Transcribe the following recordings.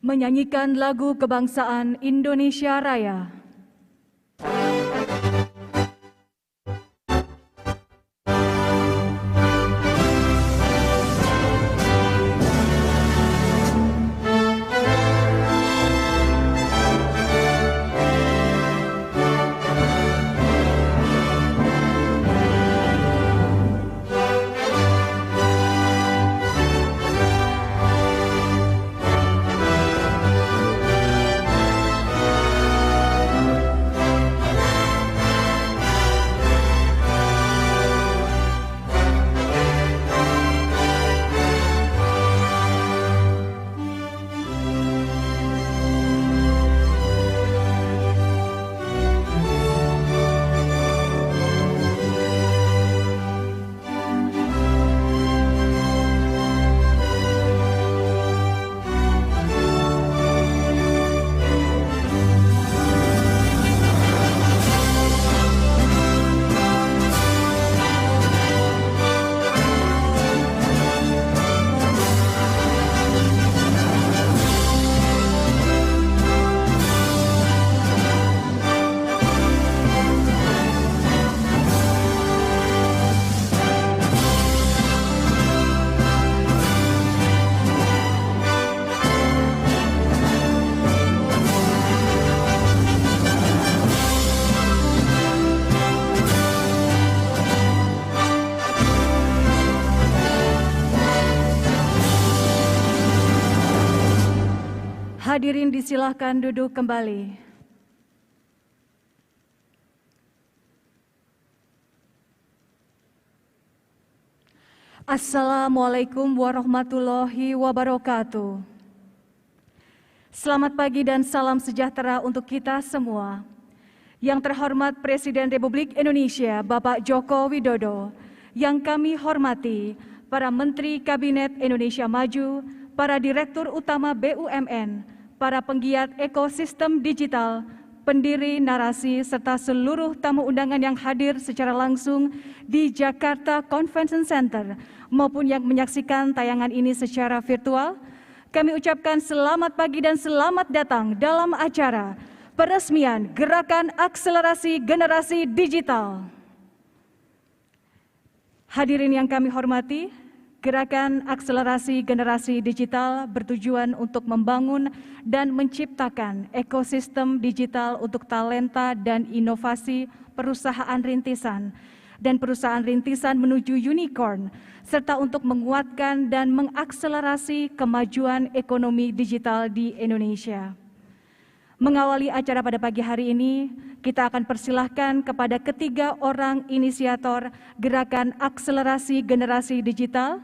menyanyikan lagu kebangsaan Indonesia Raya. Hadirin disilahkan duduk kembali. Assalamualaikum warahmatullahi wabarakatuh. Selamat pagi dan salam sejahtera untuk kita semua. Yang terhormat Presiden Republik Indonesia Bapak Joko Widodo, yang kami hormati para Menteri Kabinet Indonesia Maju, para Direktur Utama BUMN, para penggiat ekosistem digital, pendiri narasi, serta seluruh tamu undangan yang hadir secara langsung di Jakarta Convention Center maupun yang menyaksikan tayangan ini secara virtual, kami ucapkan selamat pagi dan selamat datang dalam acara peresmian Gerakan Akselerasi Generasi Digital. Hadirin yang kami hormati, Gerakan Akselerasi Generasi Digital bertujuan untuk membangun dan menciptakan ekosistem digital untuk talenta dan inovasi perusahaan rintisan dan perusahaan rintisan menuju unicorn, serta untuk menguatkan dan mengakselerasi kemajuan ekonomi digital di Indonesia. Mengawali acara pada pagi hari ini, kita akan persilahkan kepada ketiga orang inisiator Gerakan Akselerasi Generasi Digital,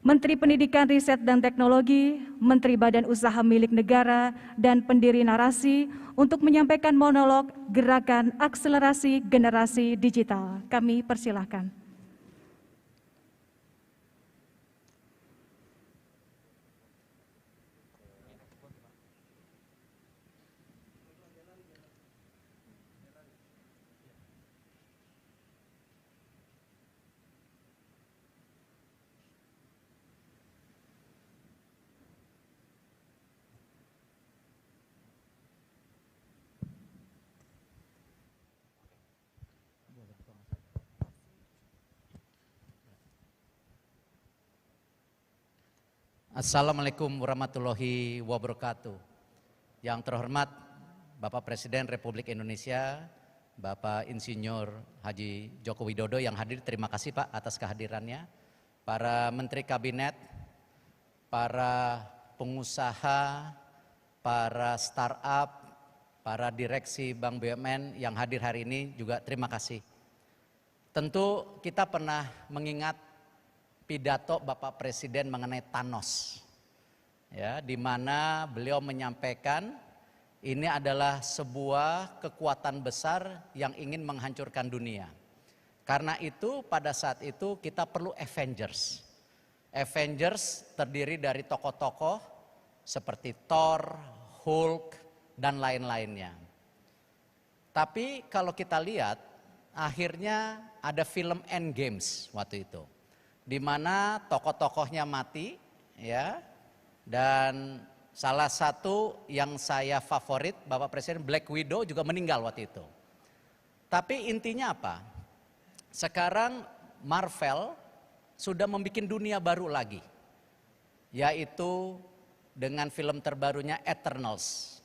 Menteri Pendidikan, Riset, dan Teknologi, Menteri Badan Usaha Milik Negara, dan pendiri narasi untuk menyampaikan monolog Gerakan Akselerasi Generasi Digital. Kami persilahkan. Assalamualaikum warahmatullahi wabarakatuh. Yang terhormat Bapak Presiden Republik Indonesia, Bapak Insinyur Haji Joko Widodo yang hadir, terima kasih Pak atas kehadirannya. Para Menteri Kabinet, para pengusaha, para startup, para direksi Bank BUMN yang hadir hari ini juga terima kasih. Tentu kita pernah mengingat pidato Bapak Presiden mengenai Thanos, ya, di mana beliau menyampaikan ini adalah sebuah kekuatan besar yang ingin menghancurkan dunia. Karena itu pada saat itu kita perlu Avengers. Avengers terdiri dari tokoh-tokoh seperti Thor, Hulk, dan lain-lainnya. Tapi kalau kita lihat, akhirnya ada film Endgames waktu itu, di mana tokoh-tokohnya mati, ya, dan Salah satu yang saya favorit, Bapak Presiden, Black Widow juga meninggal waktu itu. Tapi intinya apa? Sekarang Marvel sudah membuat dunia baru lagi, yaitu dengan film terbarunya Eternals,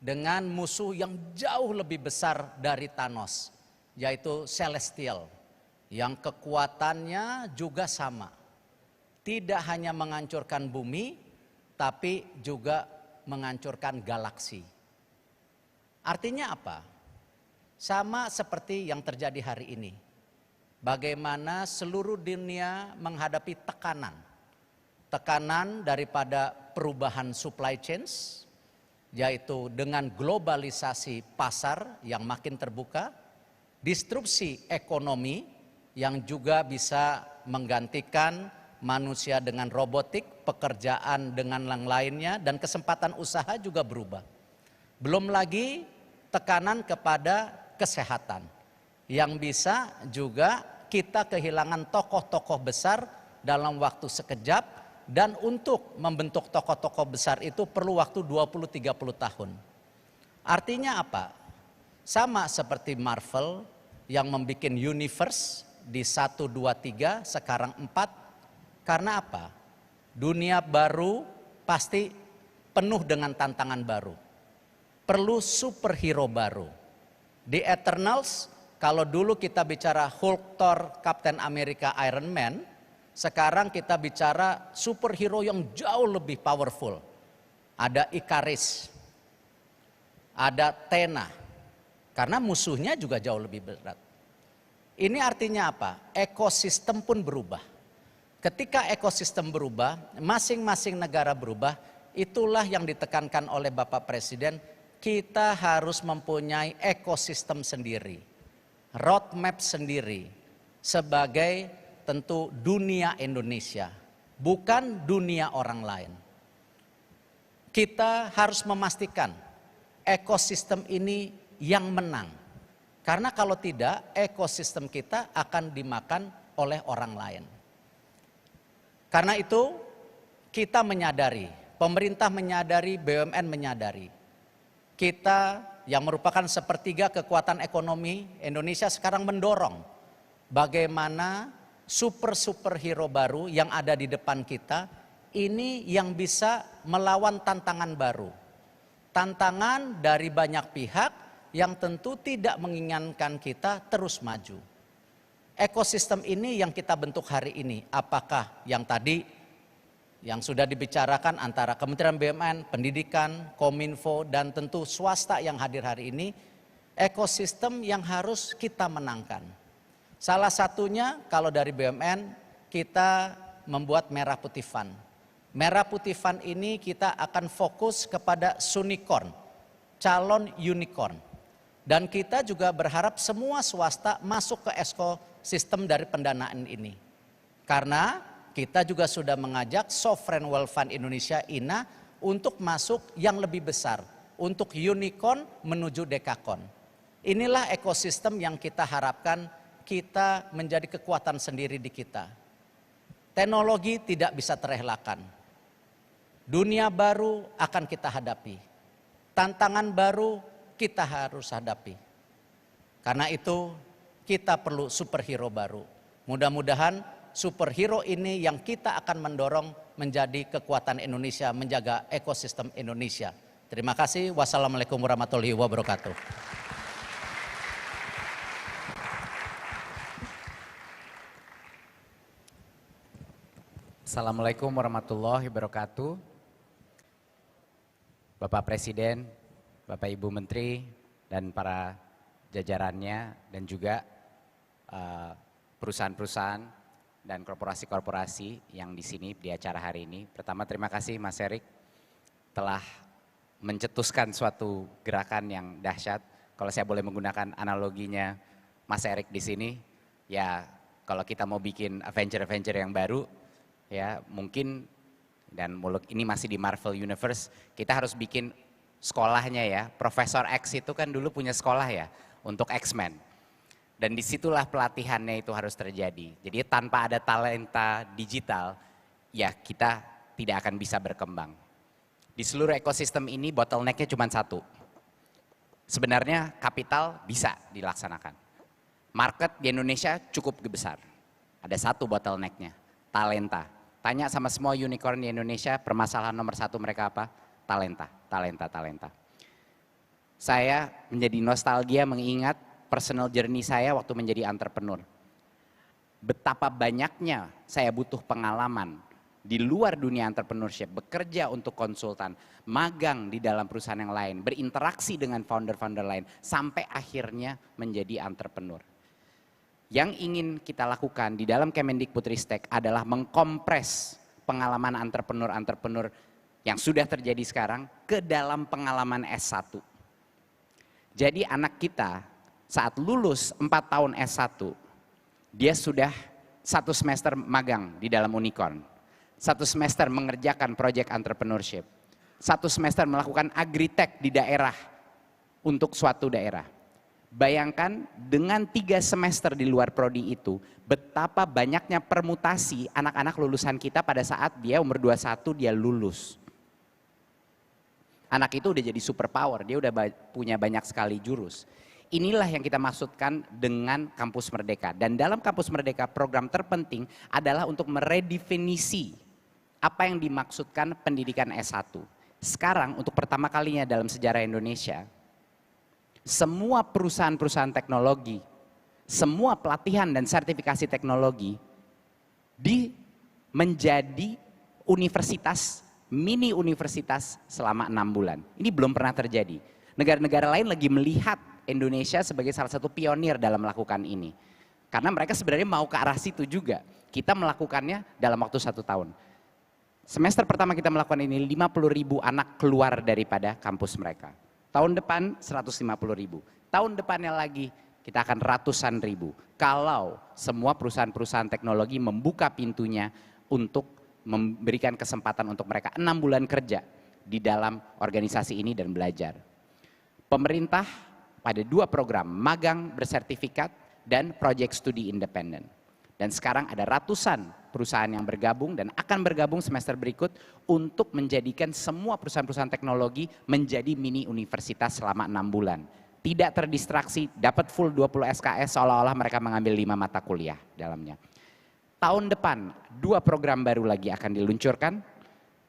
dengan musuh yang jauh lebih besar dari Thanos, yaitu Celestial, yang kekuatannya juga sama. Tidak hanya menghancurkan bumi, tapi juga menghancurkan galaksi. Artinya apa? Sama seperti yang terjadi hari ini. Bagaimana seluruh dunia menghadapi tekanan. Tekanan daripada perubahan supply chains, yaitu dengan globalisasi pasar yang makin terbuka, disrupsi ekonomi yang juga bisa menggantikan manusia dengan robotik, pekerjaan dengan yang lainnya, dan kesempatan usaha juga berubah. Belum lagi tekanan kepada kesehatan, yang bisa juga kita kehilangan tokoh-tokoh besar dalam waktu sekejap, dan untuk membentuk tokoh-tokoh besar itu perlu waktu 20-30 tahun. Artinya apa? Sama seperti Marvel yang membuat universe di 1, 2, 3, sekarang 4. Karena apa? Dunia baru pasti penuh dengan tantangan baru. Perlu superhero baru. Di Eternals, kalau dulu kita bicara Hulk, Thor, Captain America, Iron Man, sekarang kita bicara superhero yang jauh lebih powerful. Ada Icarus, ada Athena, karena musuhnya juga jauh lebih berat. Ini artinya apa? Ekosistem pun berubah. Ketika ekosistem berubah, masing-masing negara berubah, itulah yang ditekankan oleh Bapak Presiden, kita harus mempunyai ekosistem sendiri, roadmap sendiri, sebagai tentu dunia Indonesia, bukan dunia orang lain. Kita harus memastikan ekosistem ini yang menang, karena kalau tidak, ekosistem kita akan dimakan oleh orang lain. Karena itu kita menyadari, pemerintah menyadari, BUMN menyadari. Kita yang merupakan sepertiga kekuatan ekonomi Indonesia sekarang mendorong bagaimana superhero baru yang ada di depan kita ini yang bisa melawan tantangan baru. Tantangan dari banyak pihak yang tentu tidak menginginkan kita terus maju. Ekosistem ini yang kita bentuk hari ini, apakah yang tadi yang sudah dibicarakan antara Kementerian BUMN, Pendidikan, Kominfo, dan tentu swasta yang hadir hari ini, ekosistem yang harus kita menangkan. Salah satunya kalau dari BUMN kita membuat Merah Putih Fund. Merah Putih Fund ini kita akan fokus kepada unicorn, calon unicorn. Dan kita juga berharap semua swasta masuk ke ekosistem dari pendanaan ini. Karena kita juga sudah mengajak Sovereign Wealth Fund Indonesia INA untuk masuk yang lebih besar. Untuk unicorn menuju dekakon. Inilah ekosistem yang kita harapkan kita menjadi kekuatan sendiri di kita. Teknologi tidak bisa terelakkan. Dunia baru akan kita hadapi. Tantangan baru kita harus hadapi. Karena itu kita perlu superhero baru. Mudah-mudahan superhero ini yang kita akan mendorong menjadi kekuatan Indonesia, menjaga ekosistem Indonesia. Terima kasih. Wassalamualaikum warahmatullahi wabarakatuh. Assalamualaikum warahmatullahi wabarakatuh. Bapak Presiden, Bapak Ibu Menteri, dan para jajarannya, dan juga perusahaan-perusahaan dan korporasi-korporasi yang di sini di acara hari ini. Pertama, terima kasih Mas Erik telah mencetuskan suatu gerakan yang dahsyat. Kalau saya boleh menggunakan analoginya Mas Erik di sini, ya kalau kita mau bikin adventure-adventure yang baru, ya mungkin, dan ini masih di Marvel Universe, kita harus bikin sekolahnya ya. Profesor X itu kan dulu punya sekolah ya untuk X-Men. Dan disitulah pelatihannya itu harus terjadi. Jadi tanpa ada talenta digital, ya kita tidak akan bisa berkembang. Di seluruh ekosistem ini bottleneck-nya cuma satu. Sebenarnya kapital bisa dilaksanakan. Market di Indonesia cukup besar. Ada satu bottleneck-nya, talenta. Tanya sama semua unicorn di Indonesia, permasalahan nomor satu mereka apa? Talenta. Saya menjadi nostalgia mengingat personal journey saya waktu menjadi entrepreneur. Betapa banyaknya saya butuh pengalaman di luar dunia entrepreneurship, bekerja untuk konsultan, magang di dalam perusahaan yang lain, berinteraksi dengan founder-founder lain, sampai akhirnya menjadi entrepreneur. Yang ingin kita lakukan di dalam Kemendikbudristek adalah mengkompres pengalaman entrepreneur-entrepreneur yang sudah terjadi sekarang ke dalam pengalaman S1. Jadi anak kita saat lulus 4 tahun S1, dia sudah 1 semester magang di dalam unicorn. 1 semester mengerjakan project entrepreneurship. 1 semester melakukan agritech di daerah untuk suatu daerah. Bayangkan dengan 3 semester di luar prodi itu, betapa banyaknya permutasi anak-anak lulusan kita pada saat dia umur 21 dia lulus. Anak itu udah jadi superpower, dia udah punya banyak sekali jurus. Inilah yang kita maksudkan dengan Kampus Merdeka. Dan dalam Kampus Merdeka program terpenting adalah untuk meredefinisi apa yang dimaksudkan pendidikan S1. Sekarang untuk pertama kalinya dalam sejarah Indonesia, semua perusahaan-perusahaan teknologi, semua pelatihan dan sertifikasi teknologi menjadi universitas, mini universitas selama 6 bulan. Ini belum pernah terjadi. Negara-negara lain lagi melihat Indonesia sebagai salah satu pionir dalam melakukan ini. Karena mereka sebenarnya mau ke arah situ juga. Kita melakukannya dalam waktu 1 tahun. Semester pertama kita melakukan ini 50.000 anak keluar daripada kampus mereka. Tahun depan 150.000. Tahun depannya lagi kita akan ratusan ribu. Kalau semua perusahaan-perusahaan teknologi membuka pintunya untuk memberikan kesempatan untuk mereka 6 bulan kerja di dalam organisasi ini dan belajar. Pemerintah pada 2 program, magang bersertifikat dan project studi independen. Dan sekarang ada ratusan perusahaan yang bergabung dan akan bergabung semester berikut untuk menjadikan semua perusahaan-perusahaan teknologi menjadi mini universitas selama 6 bulan. Tidak terdistraksi, dapat full 20 SKS seolah-olah mereka mengambil 5 mata kuliah dalamnya. Tahun depan 2 program baru lagi akan diluncurkan.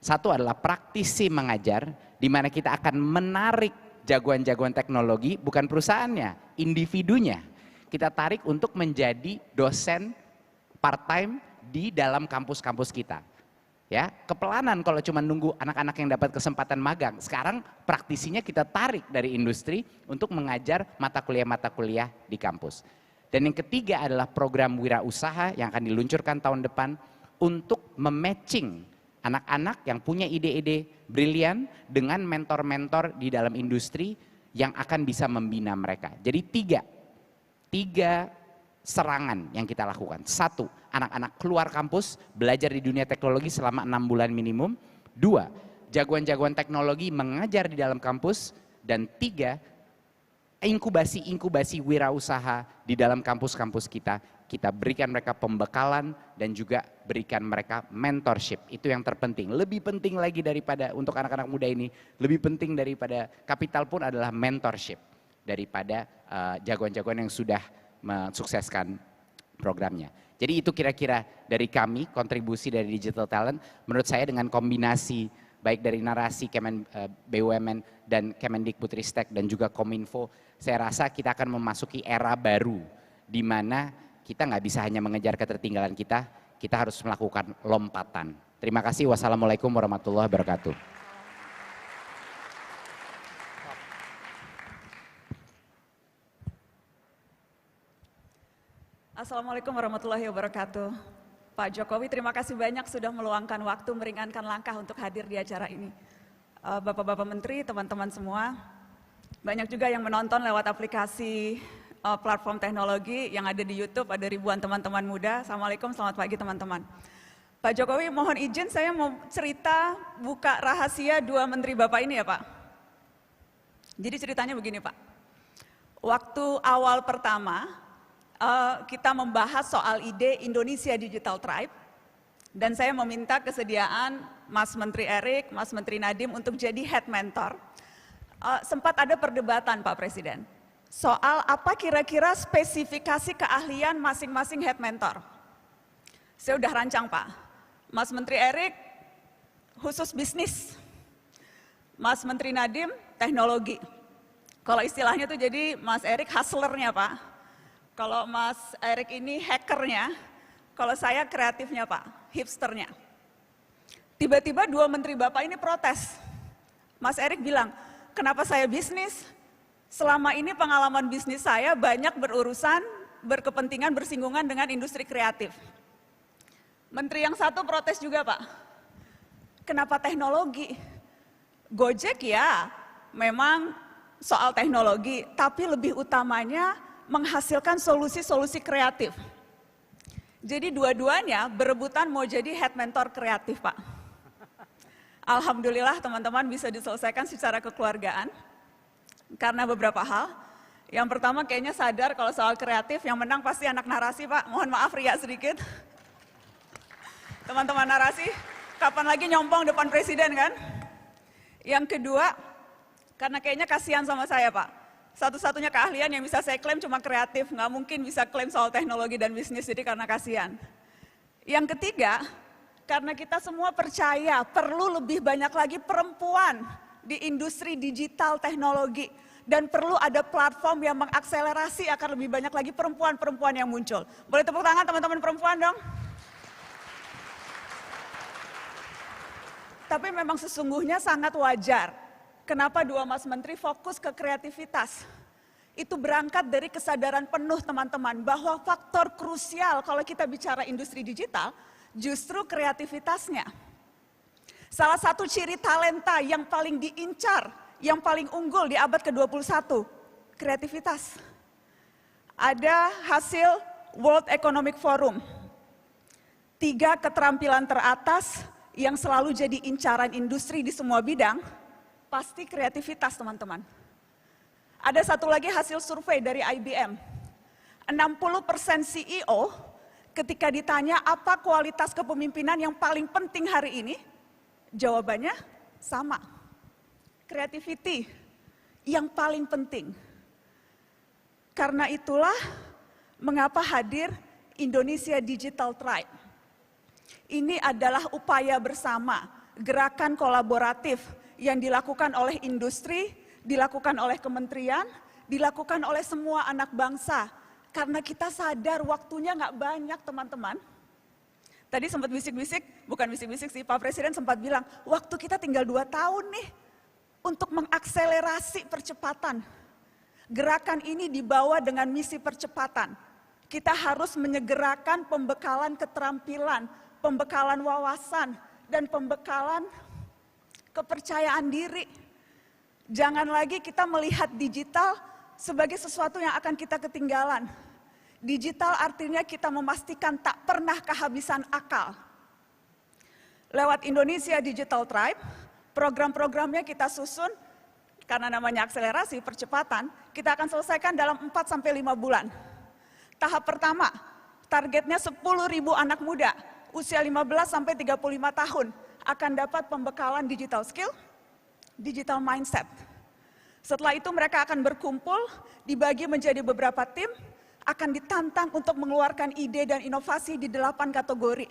Satu adalah praktisi mengajar, di mana kita akan menarik jagoan-jagoan teknologi, bukan perusahaannya, individunya. Kita tarik untuk menjadi dosen part-time di dalam kampus-kampus kita. Ya, kepelanan kalau cuma nunggu anak-anak yang dapat kesempatan magang. Sekarang praktisinya kita tarik dari industri untuk mengajar mata kuliah di kampus. Dan yang ketiga adalah program wirausaha yang akan diluncurkan tahun depan untuk mematching anak-anak yang punya ide-ide brilian dengan mentor-mentor di dalam industri yang akan bisa membina mereka. Jadi tiga serangan yang kita lakukan. 1, anak-anak keluar kampus, belajar di dunia teknologi selama 6 bulan minimum. 2, jagoan-jagoan teknologi mengajar di dalam kampus. Dan 3, inkubasi wirausaha di dalam kampus-kampus kita. Kita berikan mereka pembekalan dan juga berikan mereka mentorship. Itu yang terpenting. Lebih penting lagi daripada untuk anak-anak muda ini, lebih penting daripada kapital pun adalah mentorship. Daripada jagoan-jagoan yang sudah mensukseskan programnya. Jadi itu kira-kira dari kami, kontribusi dari Digital Talent. Menurut saya dengan kombinasi baik dari narasi BUMN dan Kemendikbudristek dan juga Kominfo, saya rasa kita akan memasuki era baru di mana kita nggak bisa hanya mengejar ketertinggalan kita harus melakukan lompatan. Terima kasih. Wassalamualaikum warahmatullahi wabarakatuh. Assalamualaikum warahmatullahi wabarakatuh. Pak Jokowi, terima kasih banyak sudah meluangkan waktu, meringankan langkah untuk hadir di acara ini. Bapak-bapak menteri, teman-teman semua, banyak juga yang menonton lewat aplikasi platform teknologi yang ada di YouTube, ada ribuan teman-teman muda. Assalamualaikum, selamat pagi teman-teman. Pak Jokowi, mohon izin saya mau cerita buka rahasia 2 menteri Bapak ini ya Pak. Jadi ceritanya begini Pak, waktu awal pertama, kita membahas soal ide Indonesia Digital Tribe dan saya meminta kesediaan Mas Menteri Erik, Mas Menteri Nadiem untuk jadi head mentor. Sempat ada perdebatan Pak Presiden soal apa kira-kira spesifikasi keahlian masing-masing head mentor. Saya udah rancang Pak, Mas Menteri Erik khusus bisnis, Mas Menteri Nadiem teknologi. Kalau istilahnya tuh jadi Mas Erik hustlernya Pak, kalau Mas Erik ini hackernya, kalau saya kreatifnya Pak, hipsternya. Tiba-tiba dua menteri Bapak ini protes. Mas Erik bilang, kenapa saya bisnis? Selama ini pengalaman bisnis saya banyak berurusan, berkepentingan, bersinggungan dengan industri kreatif. Menteri yang satu protes juga Pak, kenapa teknologi? Gojek ya memang soal teknologi, tapi lebih utamanya menghasilkan solusi-solusi kreatif. Jadi dua-duanya berebutan mau jadi head mentor kreatif Pak. Alhamdulillah teman-teman bisa diselesaikan secara kekeluargaan karena beberapa hal. Yang pertama kayaknya sadar kalau soal kreatif yang menang pasti anak narasi Pak. Mohon maaf riak sedikit. Teman-teman narasi, kapan lagi nyompong depan presiden kan? Yang kedua, karena kayaknya kasihan sama saya Pak. Satu-satunya keahlian yang bisa saya klaim cuma kreatif, nggak mungkin bisa klaim soal teknologi dan bisnis, jadi karena kasihan. Yang ketiga, karena kita semua percaya perlu lebih banyak lagi perempuan di industri digital teknologi. Dan perlu ada platform yang mengakselerasi akan lebih banyak lagi perempuan-perempuan yang muncul. Boleh tepuk tangan teman-teman perempuan dong? Tapi memang sesungguhnya sangat wajar. Kenapa dua Mas Menteri fokus ke kreativitas? Itu berangkat dari kesadaran penuh teman-teman bahwa faktor krusial kalau kita bicara industri digital, justru kreativitasnya. Salah satu ciri talenta yang paling diincar, yang paling unggul di abad ke-21, kreativitas. Ada hasil World Economic Forum, 3 keterampilan teratas yang selalu jadi incaran industri di semua bidang, pasti kreativitas teman-teman. Ada satu lagi hasil survei dari IBM, 60% CEO ketika ditanya apa kualitas kepemimpinan yang paling penting hari ini, jawabannya sama. Creativity yang paling penting. Karena itulah mengapa hadir Indonesia Digital Tribe. Ini adalah upaya bersama, gerakan kolaboratif yang dilakukan oleh industri, dilakukan oleh kementerian, dilakukan oleh semua anak bangsa. Karena kita sadar waktunya nggak banyak teman-teman. Tadi sempat bisik-bisik, bukan bisik-bisik sih, Pak Presiden sempat bilang, waktu kita tinggal 2 tahun nih untuk mengakselerasi percepatan. Gerakan ini dibawa dengan misi percepatan. Kita harus menyegerakan pembekalan keterampilan, pembekalan wawasan, dan pembekalan kepercayaan diri. Jangan lagi kita melihat digital sebagai sesuatu yang akan kita ketinggalan. Digital artinya kita memastikan tak pernah kehabisan akal. Lewat Indonesia Digital Tribe, program-programnya kita susun, karena namanya akselerasi, percepatan, kita akan selesaikan dalam 4-5 bulan. Tahap pertama, targetnya 10.000 anak muda, usia 15-35 tahun, akan dapat pembekalan digital skill, digital mindset. Setelah itu mereka akan berkumpul, dibagi menjadi beberapa tim, akan ditantang untuk mengeluarkan ide dan inovasi di 8 kategori.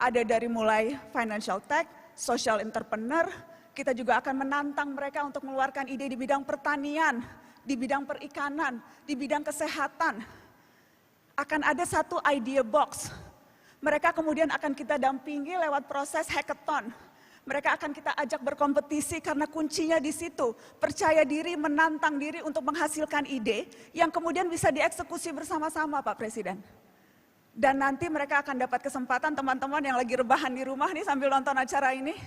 Ada dari mulai financial tech, social entrepreneur, kita juga akan menantang mereka untuk mengeluarkan ide di bidang pertanian, di bidang perikanan, di bidang kesehatan. Akan ada satu idea box. Mereka kemudian akan kita dampingi lewat proses hackathon. Mereka akan kita ajak berkompetisi karena kuncinya di situ. Percaya diri, menantang diri untuk menghasilkan ide yang kemudian bisa dieksekusi bersama-sama Pak Presiden. Dan nanti mereka akan dapat kesempatan teman-teman yang lagi rebahan di rumah nih sambil nonton acara ini.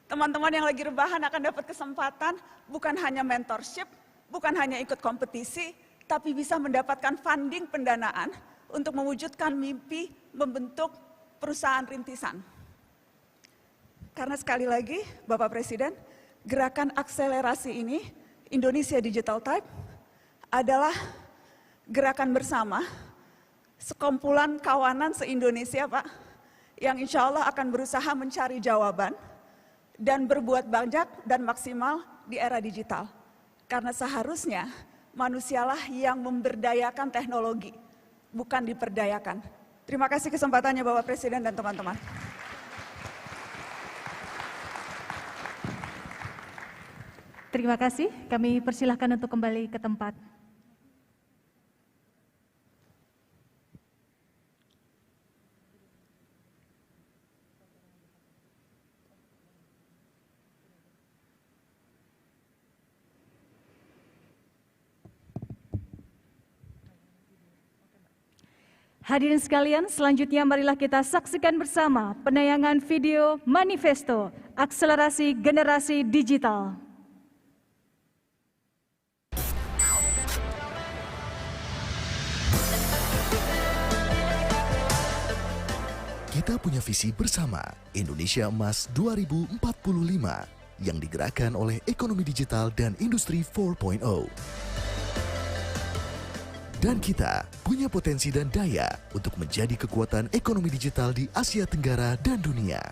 Teman-teman yang lagi rebahan akan dapat kesempatan bukan hanya mentorship, bukan hanya ikut kompetisi, tapi bisa mendapatkan funding pendanaan untuk mewujudkan mimpi membentuk perusahaan rintisan. Karena sekali lagi, Bapak Presiden, gerakan akselerasi ini, Indonesia Digital Tribe, adalah gerakan bersama, sekumpulan kawanan se-Indonesia Pak, yang insya Allah akan berusaha mencari jawaban dan berbuat banyak dan maksimal di era digital. Karena seharusnya manusialah yang memberdayakan teknologi, bukan diperdayakan. Terima kasih kesempatannya Bapak Presiden dan teman-teman. Terima kasih, kami persilahkan untuk kembali ke tempat. Hadirin sekalian, selanjutnya marilah kita saksikan bersama penayangan video Manifesto Akselerasi Generasi Digital. Kita punya visi bersama Indonesia Emas 2045 yang digerakkan oleh ekonomi digital dan industri 4.0. Dan kita punya potensi dan daya untuk menjadi kekuatan ekonomi digital di Asia Tenggara dan dunia.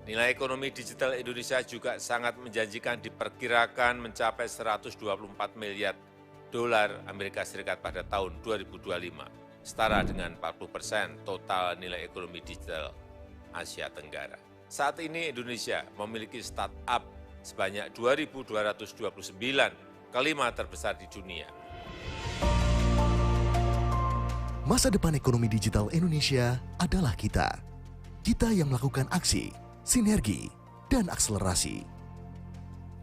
Nilai ekonomi digital Indonesia juga sangat menjanjikan, diperkirakan mencapai 124 miliar dolar Amerika Serikat pada tahun 2025, setara dengan 40% total nilai ekonomi digital Asia Tenggara. Saat ini Indonesia memiliki startup sebanyak 2.229, kelima terbesar di dunia. Masa depan ekonomi digital Indonesia adalah kita. Kita yang melakukan aksi, sinergi, dan akselerasi.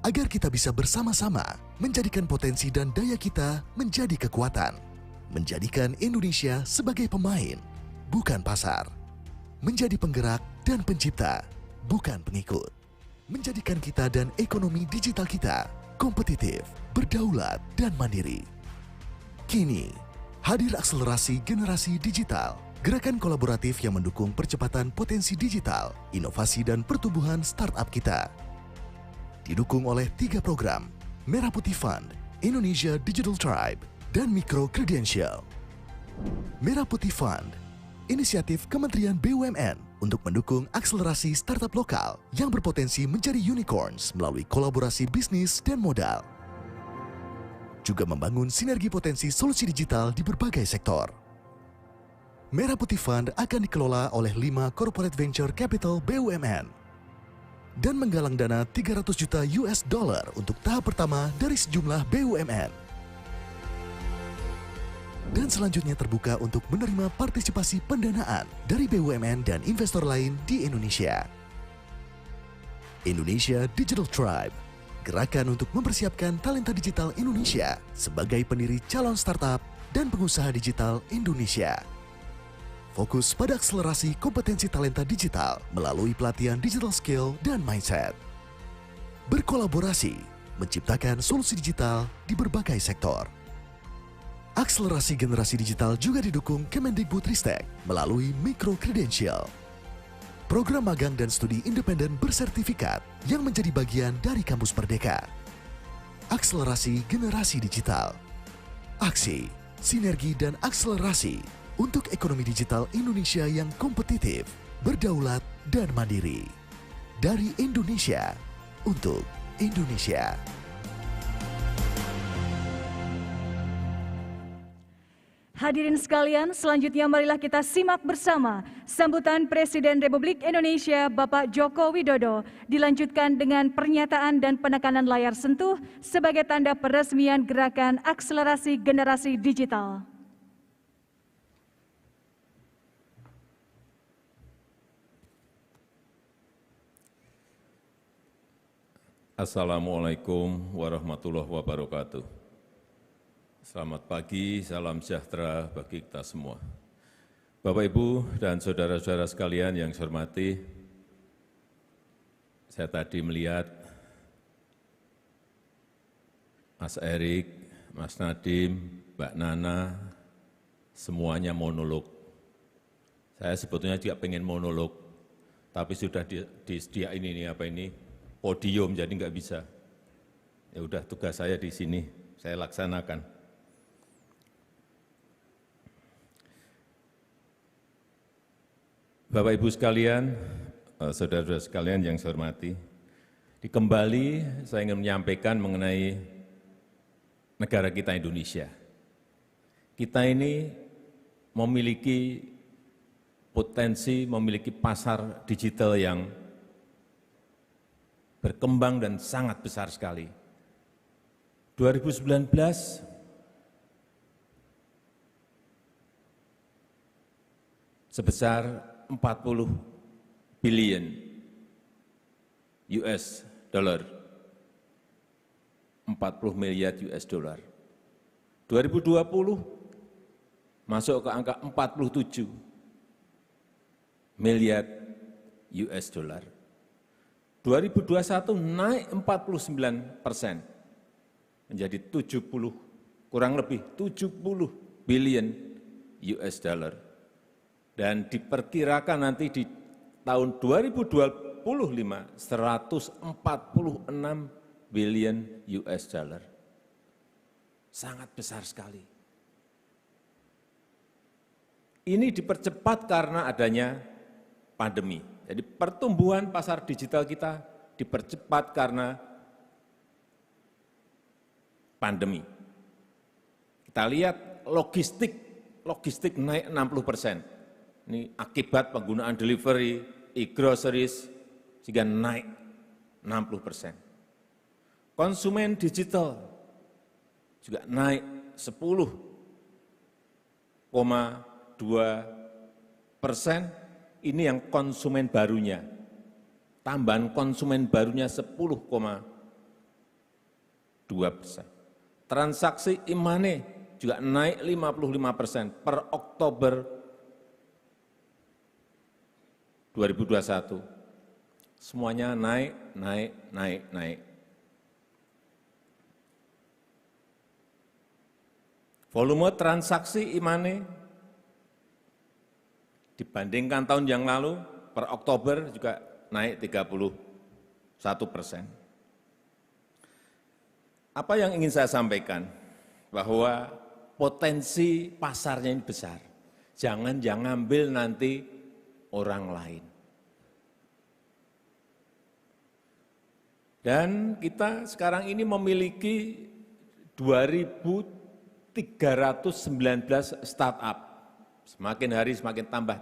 Agar kita bisa bersama-sama menjadikan potensi dan daya kita menjadi kekuatan. Menjadikan Indonesia sebagai pemain, bukan pasar. Menjadi penggerak dan pencipta, bukan pengikut. Menjadikan kita dan ekonomi digital kita kompetitif, berdaulat, dan mandiri. Kini, hadir akselerasi generasi digital, gerakan kolaboratif yang mendukung percepatan potensi digital, inovasi dan pertumbuhan startup kita. Didukung oleh 3 program, Merah Putih Fund, Indonesia Digital Tribe, dan Micro Credential. Merah Putih Fund, inisiatif Kementerian BUMN untuk mendukung akselerasi startup lokal yang berpotensi menjadi unicorns melalui kolaborasi bisnis dan modal. Juga membangun sinergi potensi solusi digital di berbagai sektor. Merah Putih Fund akan dikelola oleh 5 corporate venture capital BUMN dan menggalang dana 300 juta US dollar untuk tahap pertama dari sejumlah BUMN. Dan selanjutnya terbuka untuk menerima partisipasi pendanaan dari BUMN dan investor lain di Indonesia. Indonesia Digital Tribe, gerakan untuk mempersiapkan talenta digital Indonesia sebagai pendiri calon startup dan pengusaha digital Indonesia. Fokus pada akselerasi kompetensi talenta digital melalui pelatihan digital skill dan mindset. Berkolaborasi, menciptakan solusi digital di berbagai sektor. Akselerasi generasi digital juga didukung Kemendikbudristek melalui Micro Credential. Program magang dan studi independen bersertifikat yang menjadi bagian dari Kampus Merdeka. Akselerasi generasi digital. Aksi, sinergi dan akselerasi untuk ekonomi digital Indonesia yang kompetitif, berdaulat, dan mandiri. Dari Indonesia, untuk Indonesia. Hadirin sekalian, selanjutnya marilah kita simak bersama sambutan Presiden Republik Indonesia Bapak Joko Widodo dilanjutkan dengan pernyataan dan penekanan layar sentuh sebagai tanda peresmian gerakan akselerasi generasi digital. Assalamualaikum warahmatullahi wabarakatuh. Selamat pagi, salam sejahtera bagi kita semua. Bapak, Ibu, dan saudara-saudara sekalian yang saya hormati, saya tadi melihat Mas Erik, Mas Nadiem, Mbak Nana, semuanya monolog. Saya sebetulnya juga pengen monolog, tapi sudah disediain ini podium, jadi nggak bisa. Ya udah, tugas saya di sini, saya laksanakan. Bapak Ibu sekalian, saudara-saudara sekalian yang saya hormati, kembali saya ingin menyampaikan mengenai negara kita Indonesia. Kita ini memiliki potensi, memiliki pasar digital yang berkembang dan sangat besar sekali. 2019 sebesar 40 billion US dollar, 40 miliar US dollar. 2020 masuk ke angka 47 miliar US dollar. 2021 naik 49% menjadi 70, kurang lebih 70 billion US dollar. Dan diperkirakan nanti di tahun 2025 146 billion US dollar. Sangat besar sekali. Ini dipercepat karena adanya pandemi. Jadi pertumbuhan pasar digital kita dipercepat karena pandemi. Kita lihat logistik naik 60%. Ini akibat penggunaan delivery, e-groceries, sehingga naik 60%. Konsumen digital juga naik 10,2%. Ini yang konsumen barunya. Tambahan konsumen barunya 10,2%. Transaksi e-money juga naik 55% per Oktober 2021, semuanya naik. Volume transaksi e-money dibandingkan tahun yang lalu per Oktober juga naik 31%. Apa yang ingin saya sampaikan? Bahwa potensi pasarnya ini besar. Jangan ambil nanti orang lain. Dan kita sekarang ini memiliki 2.319 startup. Semakin hari semakin tambah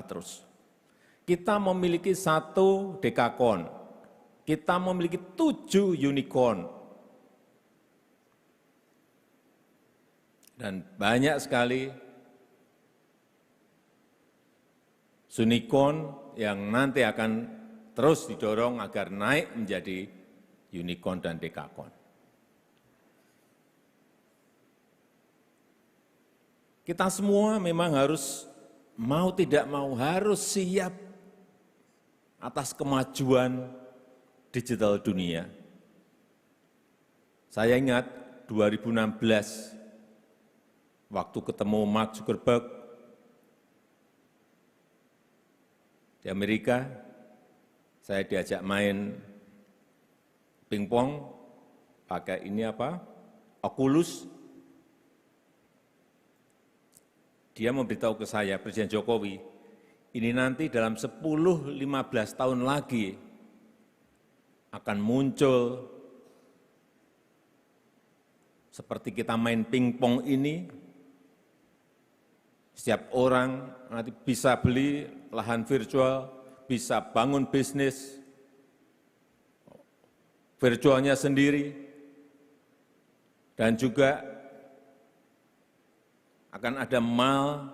terus. Kita memiliki 1 dekakon. Kita memiliki 7 unicorn. Dan banyak sekali unicorn yang nanti akan terus didorong agar naik menjadi unicorn dan dekakon. Kita semua memang harus mau tidak mau harus siap atas kemajuan digital dunia. Saya ingat 2016 waktu ketemu Mark Zuckerberg di Amerika, saya diajak main pingpong pakai Oculus. Dia memberitahu ke saya, Presiden Jokowi, ini nanti dalam 10-15 tahun lagi akan muncul seperti kita main pingpong ini. Setiap orang nanti bisa beli lahan virtual, bisa bangun bisnis virtualnya sendiri, dan juga akan ada mall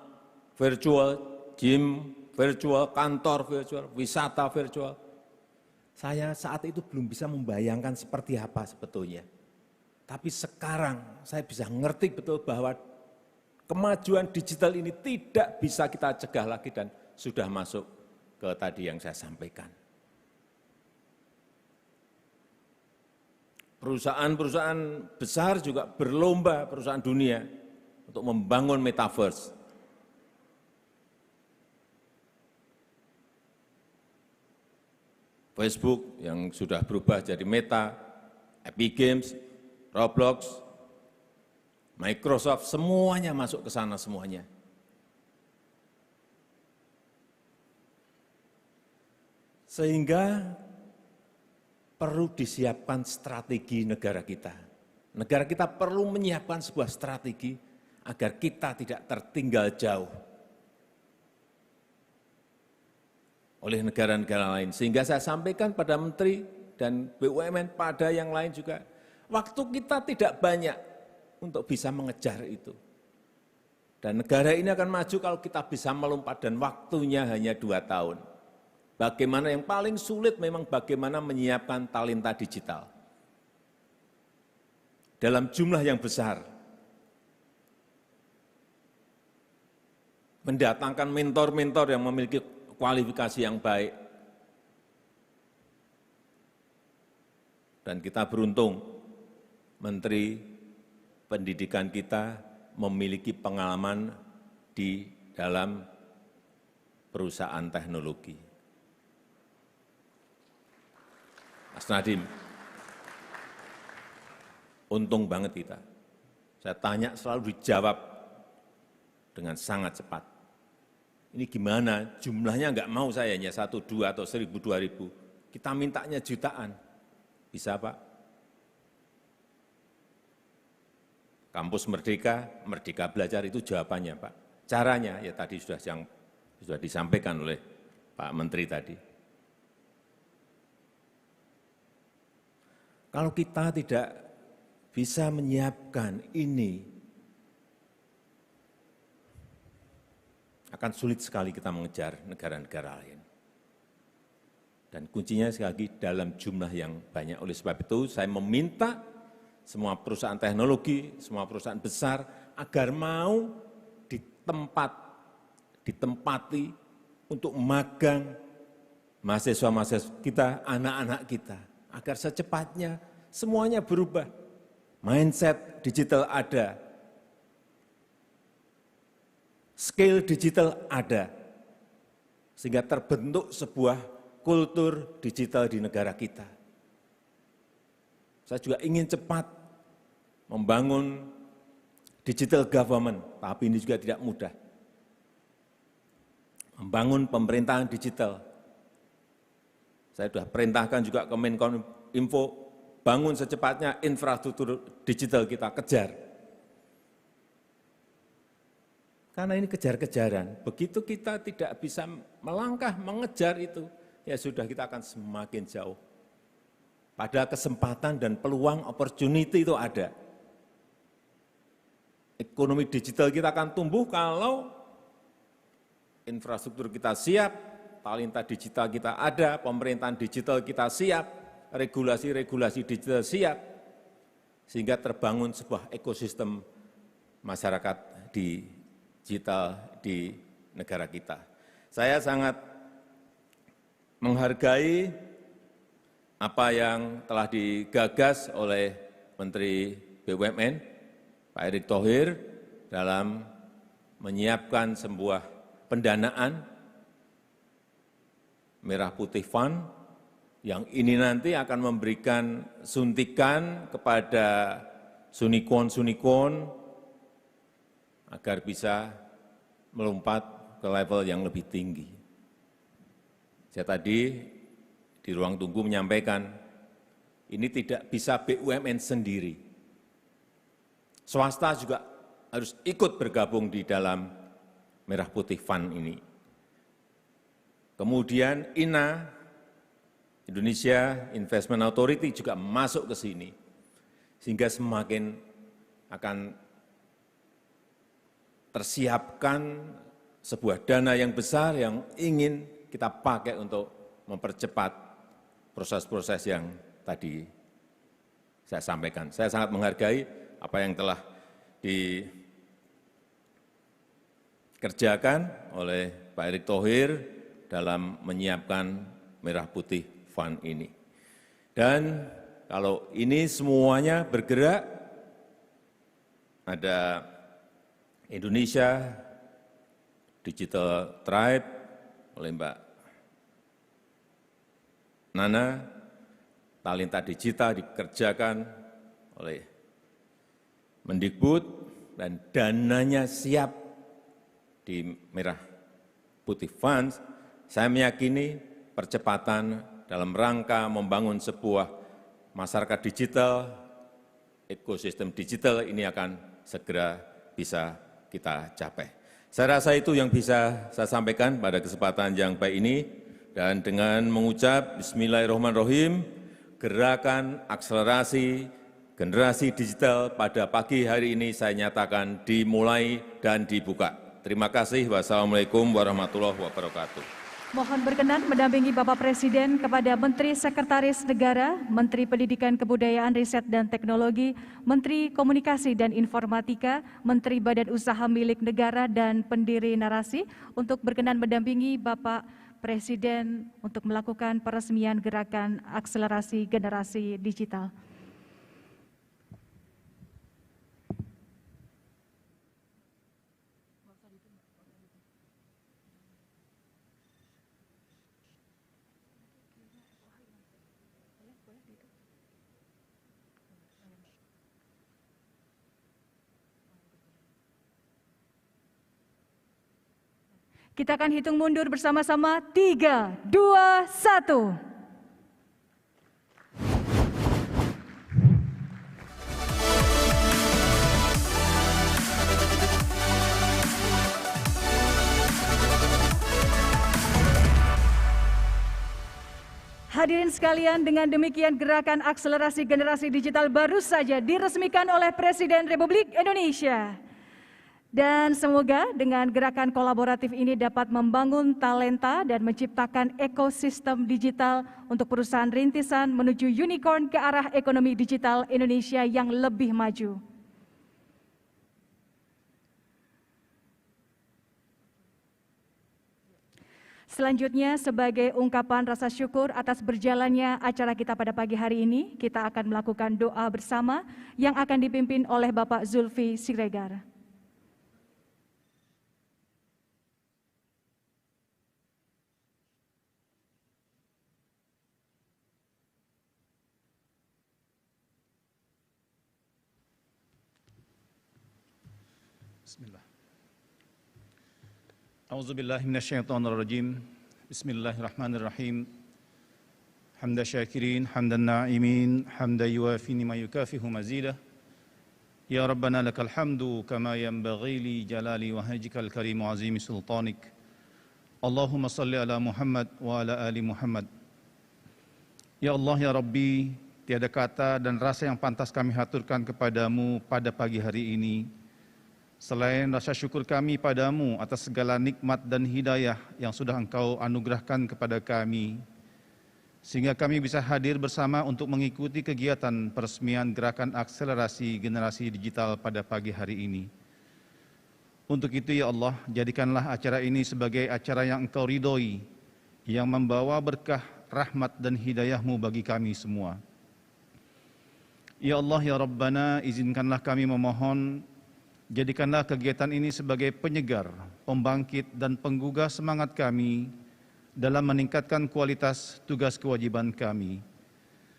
virtual, gym virtual, kantor virtual, wisata virtual. Saya saat itu belum bisa membayangkan seperti apa sebetulnya. Tapi sekarang saya bisa ngerti betul bahwa kemajuan digital ini tidak bisa kita cegah lagi dan sudah masuk ke tadi yang saya sampaikan. Perusahaan-perusahaan besar juga berlomba, perusahaan dunia, untuk membangun metaverse. Facebook yang sudah berubah jadi Meta, Epic Games, Roblox, Microsoft, semuanya masuk ke sana semuanya. Sehingga perlu disiapkan strategi negara kita. Negara kita perlu menyiapkan sebuah strategi agar kita tidak tertinggal jauh oleh negara-negara lain. Sehingga saya sampaikan pada Menteri dan BUMN, pada yang lain juga, waktu kita tidak banyak untuk bisa mengejar itu. Dan negara ini akan maju kalau kita bisa melompat dan waktunya hanya 2 tahun. Bagaimana yang paling sulit memang bagaimana menyiapkan talenta digital. Dalam jumlah yang besar. Mendatangkan mentor-mentor yang memiliki kualifikasi yang baik. Dan kita beruntung, Menteri Pendidikan kita memiliki pengalaman di dalam perusahaan teknologi. Mas Nadiem, untung banget kita. Saya tanya selalu dijawab dengan sangat cepat. Ini gimana, jumlahnya enggak mau saya hanya 1, 2, atau 1.000, 2.000. Kita mintanya jutaan. Bisa Pak? Kampus Merdeka, Merdeka Belajar itu jawabannya Pak. Caranya ya tadi sudah disampaikan oleh Pak Menteri tadi. Kalau kita tidak bisa menyiapkan ini, akan sulit sekali kita mengejar negara-negara lain. Dan kuncinya sekali lagi dalam jumlah yang banyak. Oleh sebab itu saya meminta semua perusahaan teknologi, semua perusahaan besar agar mau ditempati untuk magang mahasiswa-mahasiswa kita, anak-anak kita. Agar secepatnya semuanya berubah. Mindset digital ada. Skill digital ada. Sehingga terbentuk sebuah kultur digital di negara kita. Saya juga ingin cepat membangun digital government, tapi ini juga tidak mudah. Membangun pemerintahan digital. Saya sudah perintahkan juga ke Menkominfo, bangun secepatnya infrastruktur digital kita, kejar. Karena ini kejar-kejaran, begitu kita tidak bisa melangkah, mengejar itu, ya sudah kita akan semakin jauh. Pada kesempatan dan peluang opportunity itu ada. Ekonomi digital kita akan tumbuh kalau infrastruktur kita siap, talenta digital kita ada, pemerintahan digital kita siap, regulasi-regulasi digital siap, sehingga terbangun sebuah ekosistem masyarakat digital di negara kita. Saya sangat menghargai apa yang telah digagas oleh Menteri BUMN, Pak Erick Thohir, dalam menyiapkan sebuah pendanaan Merah Putih Fund, yang ini nanti akan memberikan suntikan kepada sunikon agar bisa melompat ke level yang lebih tinggi. Saya tadi di ruang tunggu menyampaikan, ini tidak bisa BUMN sendiri. Swasta juga harus ikut bergabung di dalam Merah Putih Fund ini. Kemudian INA, Indonesia Investment Authority juga masuk ke sini, sehingga semakin akan tersiapkan sebuah dana yang besar yang ingin kita pakai untuk mempercepat proses-proses yang tadi saya sampaikan. Saya sangat menghargai apa yang telah dikerjakan oleh Pak Erick Thohir dalam menyiapkan Merah Putih Fund ini. Dan kalau ini semuanya bergerak, ada Indonesia Digital Tribe oleh Mbak Nana, talenta digital dikerjakan oleh Mendikbud, dan dananya siap di Merah Putih Fund. Saya meyakini percepatan dalam rangka membangun sebuah masyarakat digital, ekosistem digital ini akan segera bisa kita capai. Saya rasa itu yang bisa saya sampaikan pada kesempatan yang baik ini, dan dengan mengucap Bismillahirrahmanirrahim, gerakan akselerasi generasi digital pada pagi hari ini saya nyatakan dimulai dan dibuka. Terima kasih. Wassalamualaikum warahmatullahi wabarakatuh. Mohon berkenan mendampingi Bapak Presiden kepada Menteri Sekretaris Negara, Menteri Pendidikan Kebudayaan Riset dan Teknologi, Menteri Komunikasi dan Informatika, Menteri Badan Usaha Milik Negara dan pendiri narasi untuk berkenan mendampingi Bapak Presiden untuk melakukan peresmian gerakan akselerasi generasi digital. Kita akan hitung mundur bersama-sama. 3, 2, 1. Hadirin sekalian, dengan demikian gerakan akselerasi generasi digital baru saja diresmikan oleh Presiden Republik Indonesia. Dan semoga dengan gerakan kolaboratif ini dapat membangun talenta dan menciptakan ekosistem digital untuk perusahaan rintisan menuju unicorn ke arah ekonomi digital Indonesia yang lebih maju. Selanjutnya, sebagai ungkapan rasa syukur atas berjalannya acara kita pada pagi hari ini, kita akan melakukan doa bersama yang akan dipimpin oleh Bapak Zulfi Siregar. Bismillah. A'udzubillahi minasyaitonirrajim. Bismillahirrahmanirrahim. Hamda syakirin, hamdan na'imin, hamda yuwafi ma yukafihu mazidah. Ya Rabbana lakal hamdu kama yanbaghi li jalali wa hajjikal karim wa azimi sultanik. Allahumma salli ala Muhammad wa ala ali Muhammad. Ya Allah, ya Rabbi, tiada kata dan rasa yang pantas kami haturkan kepadamu pada pagi hari ini selain rasa syukur kami padamu atas segala nikmat dan hidayah yang sudah Engkau anugerahkan kepada kami, sehingga kami bisa hadir bersama untuk mengikuti kegiatan peresmian gerakan akselerasi generasi digital pada pagi hari ini. Untuk itu ya Allah, jadikanlah acara ini sebagai acara yang Engkau ridhoi, yang membawa berkah, rahmat dan hidayah-Mu bagi kami semua. Ya Allah, ya Rabbana, izinkanlah kami memohon, jadikanlah kegiatan ini sebagai penyegar, pembangkit, dan penggugah semangat kami dalam meningkatkan kualitas tugas kewajiban kami,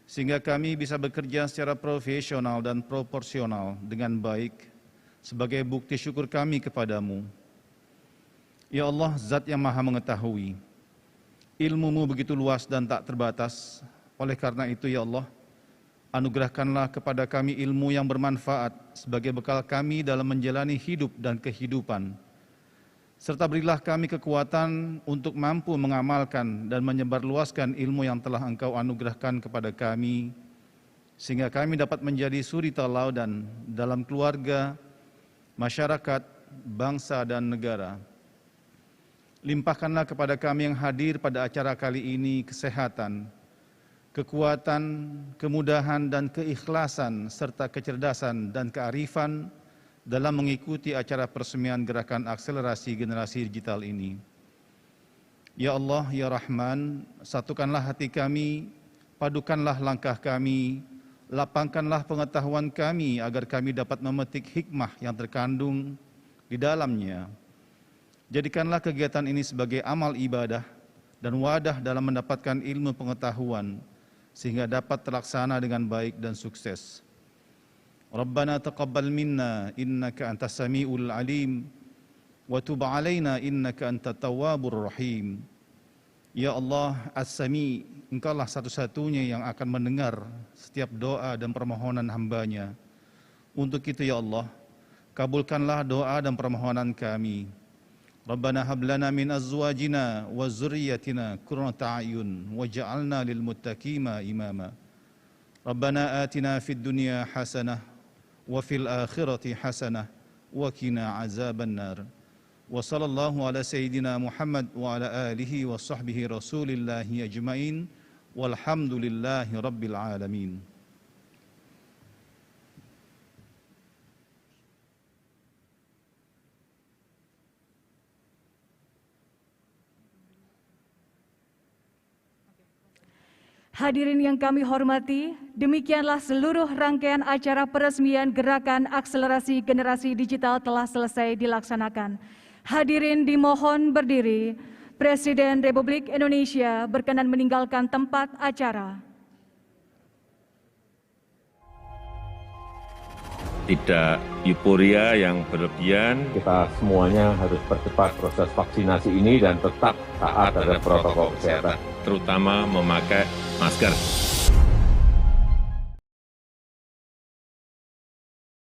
sehingga kami bisa bekerja secara profesional dan proporsional dengan baik sebagai bukti syukur kami kepadamu. Ya Allah, Zat yang Maha Mengetahui, ilmu-Mu begitu luas dan tak terbatas. Oleh karena itu ya Allah, anugerahkanlah kepada kami ilmu yang bermanfaat sebagai bekal kami dalam menjalani hidup dan kehidupan. Serta berilah kami kekuatan untuk mampu mengamalkan dan menyebarluaskan ilmu yang telah Engkau anugerahkan kepada kami, sehingga kami dapat menjadi suri tauladan dalam keluarga, masyarakat, bangsa, dan negara. Limpahkanlah kepada kami yang hadir pada acara kali ini kesehatan, kekuatan, kemudahan, dan keikhlasan, serta kecerdasan dan kearifan dalam mengikuti acara peresmian gerakan akselerasi generasi digital ini. Ya Allah, ya Rahman, satukanlah hati kami, padukanlah langkah kami, lapangkanlah pengetahuan kami agar kami dapat memetik hikmah yang terkandung di dalamnya. Jadikanlah kegiatan ini sebagai amal ibadah dan wadah dalam mendapatkan ilmu pengetahuan, sehingga dapat terlaksana dengan baik dan sukses. Rabbana taqabbal minna innaka antas samiul alim wa tub alaina innaka antat tawwabur rahim. Ya Allah As-Sami, Engkaulah satu-satunya yang akan mendengar setiap doa dan permohonan hamba-Nya. Untuk itu ya Allah, kabulkanlah doa dan permohonan kami. Rabbana hab lana min azwajina wa dzurriyyatina qurrata a'yun waj'alna lil muttaqina imama. Rabbana atina fid dunya hasanah wa fil akhirati hasanah wa qina azabannar. Wa sallallahu ala sayyidina Muhammad wa ala alihi wa sahbihi rasulillahi ajma'in walhamdulillahi rabbil alamin. Hadirin yang kami hormati, demikianlah seluruh rangkaian acara peresmian Gerakan Akselerasi Generasi Digital telah selesai dilaksanakan. Hadirin dimohon berdiri. Presiden Republik Indonesia berkenan meninggalkan tempat acara. Tidak euforia yang berlebihan. Kita semuanya harus percepat proses vaksinasi ini dan tetap taat terhadap protokol kesehatan. Terutama memakai masker.